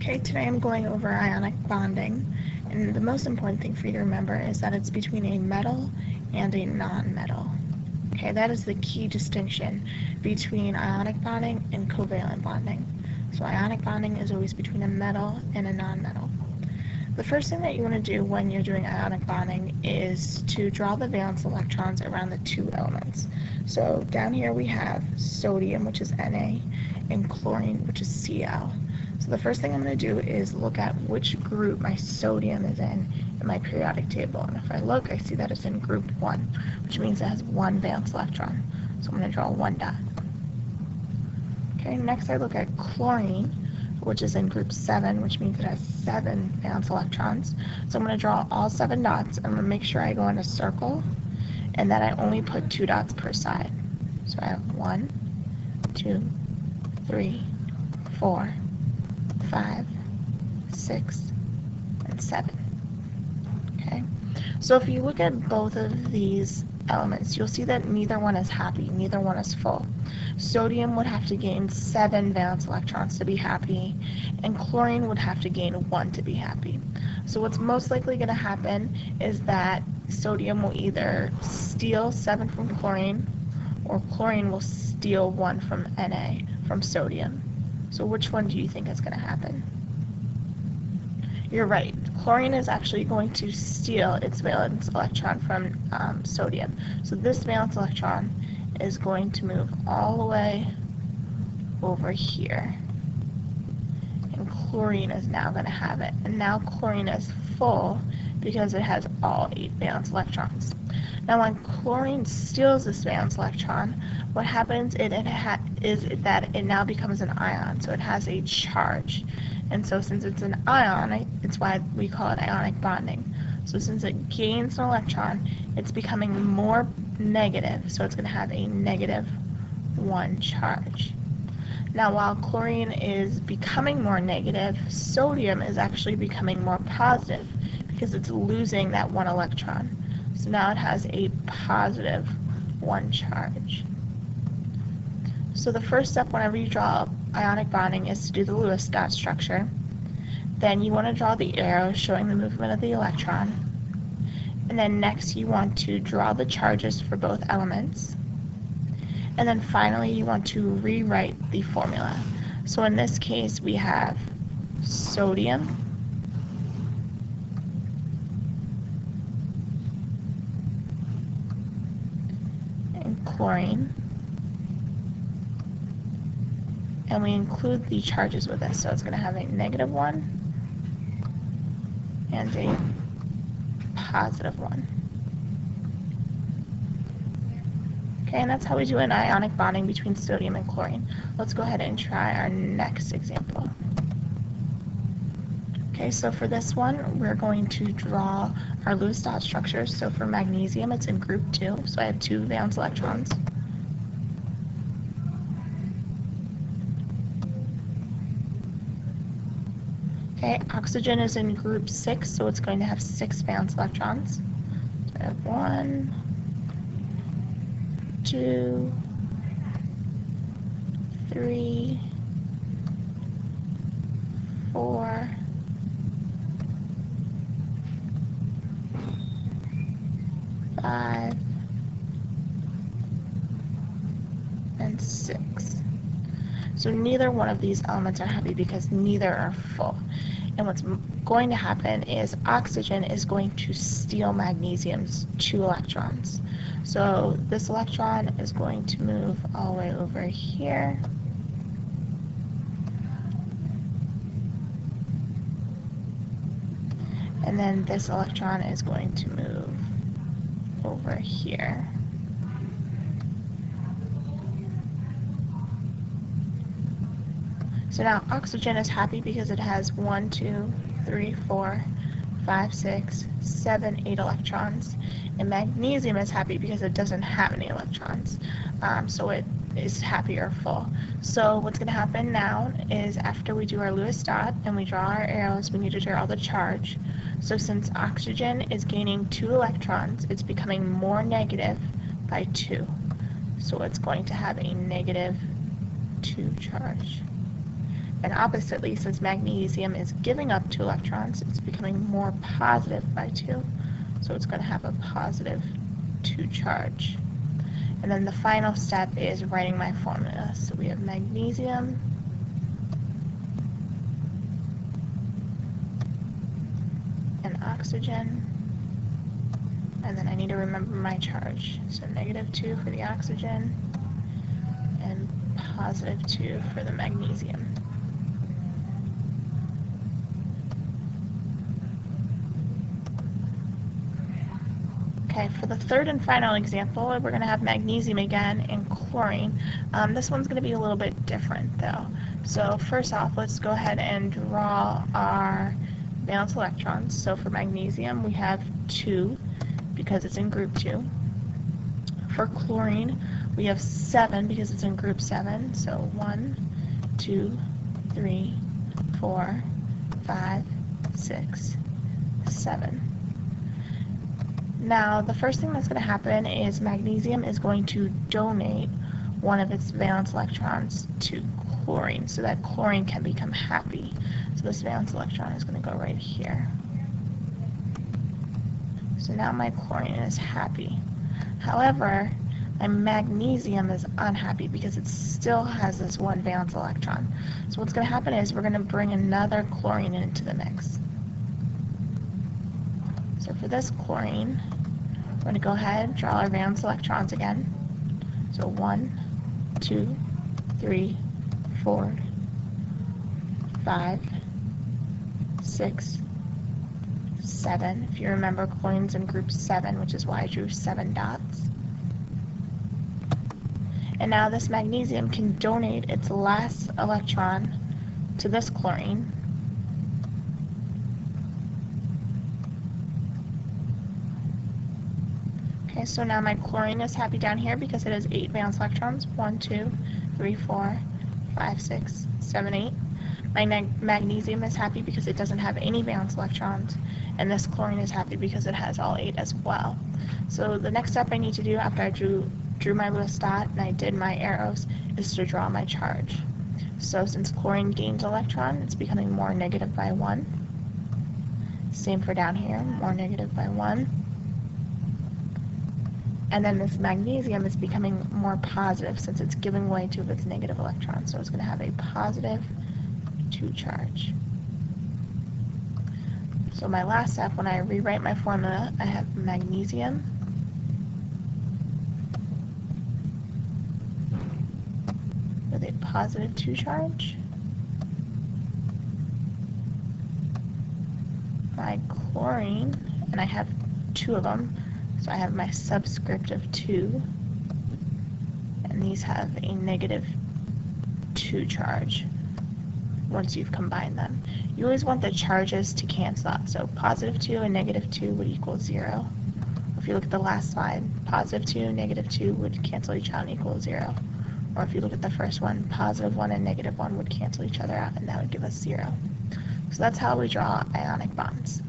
Okay, today I'm going over ionic bonding, and the most important thing for you to remember is that it's between a metal and a non-metal. Okay, that is the key distinction between ionic bonding and covalent bonding. So ionic bonding is always between a metal and a non-metal. The first thing that you want to do when you're doing ionic bonding is to draw the valence electrons around the two elements. So down here we have sodium, which is Na, and chlorine, which is Cl. So the first thing I'm going to do is look at which group my sodium is in my periodic table. And if I look, I see that it's in group 1, which means it has one valence electron. So I'm going to draw one dot. Okay, next I look at chlorine, which is in group 7, which means it has 7 valence electrons. So I'm going to draw all 7 dots. I'm going to make sure I go in a circle and that I only put 2 dots per side. So I have 1, 2, 3, 4, 5, 6, and 7. Okay, so if you look at both of these elements, you'll see that neither one is happy, neither one is full. Sodium would have to gain 7 valence electrons to be happy, and chlorine would have to gain 1 to be happy. So what's most likely going to happen is that sodium will either steal 7 from chlorine, or chlorine will steal 1 from Na, from sodium. So which one do you think is going to happen? You're right. Chlorine is actually going to steal its valence electron from sodium. So this valence electron is going to move all the way over here. And chlorine is now going to have it. And now chlorine is full because it has all 8 valence electrons. Now when chlorine steals this valence electron, what happens is that it now becomes an ion, so it has a charge. And so since it's an ion, it's why we call it ionic bonding. So since it gains an electron, it's becoming more negative, so it's going to have a -1 charge. Now while chlorine is becoming more negative, sodium is actually becoming more positive because it's losing that 1 electron. So now it has a +1 charge. So the first step whenever you draw ionic bonding is to do the Lewis dot structure. Then you want to draw the arrow showing the movement of the electron. And then next you want to draw the charges for both elements. And then finally you want to rewrite the formula. So in this case we have sodium and chlorine. And we include the charges with this, so it's going to have a -1 and a +1. Okay, and that's how we do an ionic bonding between sodium and chlorine. Let's go ahead and try our next example. Okay, so for this one, we're going to draw our Lewis dot structure. So for magnesium, it's in group 2, so I have 2 valence electrons. Okay, oxygen is in group 6, so it's going to have 6 valence electrons. So I have 1, 2, 3, 4, 5, and 6. So neither one of these elements are happy because neither are full. And what's going to happen is oxygen is going to steal magnesium's 2 electrons. So this electron is going to move all the way over here. And then this electron is going to move over here. So now oxygen is happy because it has 1, 2, 3, 4, 5, 6, 7, 8 electrons. And magnesium is happy because it doesn't have any electrons. So it is happy or full. So what's going to happen now is after we do our Lewis dot and we draw our arrows, we need to draw the charge. So since oxygen is gaining 2 electrons, it's becoming more negative by 2. So it's going to have a -2 charge. And oppositely, since magnesium is giving up 2 electrons, it's becoming more positive by 2. So it's going to have a positive 2 charge. And then the final step is writing my formula. So we have magnesium and oxygen. And then I need to remember my charge. So -2 for the oxygen and +2 for the magnesium. Okay, for the third and final example, we're going to have magnesium again and chlorine. This one's going to be a little bit different though. So first off, let's go ahead and draw our valence electrons. So for magnesium, we have 2 because it's in group 2. For chlorine, we have 7 because it's in group 7. So 1, 2, 3, 4, 5, 6, 7. Now, the first thing that's going to happen is magnesium is going to donate one of its valence electrons to chlorine so that chlorine can become happy. So this valence electron is going to go right here. So now my chlorine is happy. However, my magnesium is unhappy because it still has this 1 valence electron. So what's going to happen is we're going to bring another chlorine into the mix. So for this chlorine, we're going to go ahead and draw our valence electrons again. So 1, 2, 3, 4, 5, 6, 7. If you remember, chlorine's in group 7, which is why I drew 7 dots. And now this magnesium can donate its last electron to this chlorine. Okay, so now my chlorine is happy down here because it has 8 valence electrons. 1, 2, 3, 4, 5, 6, 7, 8. My magnesium is happy because it doesn't have any valence electrons. And this chlorine is happy because it has all 8 as well. So the next step I need to do after I drew my list dot and I did my arrows is to draw my charge. So since chlorine gains electron, it's becoming more negative by 1. Same for down here, more negative by 1. And then this magnesium is becoming more positive since it's giving away 2 of its negative electrons. So it's going to have a +2 charge. So my last step, when I rewrite my formula, I have magnesium with a +2 charge. My chlorine, and I have 2 of them, so I have my subscript of 2, and these have a -2 charge once you've combined them. You always want the charges to cancel out, so +2 and -2 would equal 0. If you look at the last slide, +2 and -2 would cancel each out and equal 0. Or if you look at the first one, +1 and -1 would cancel each other out, and that would give us 0. So that's how we draw ionic bonds.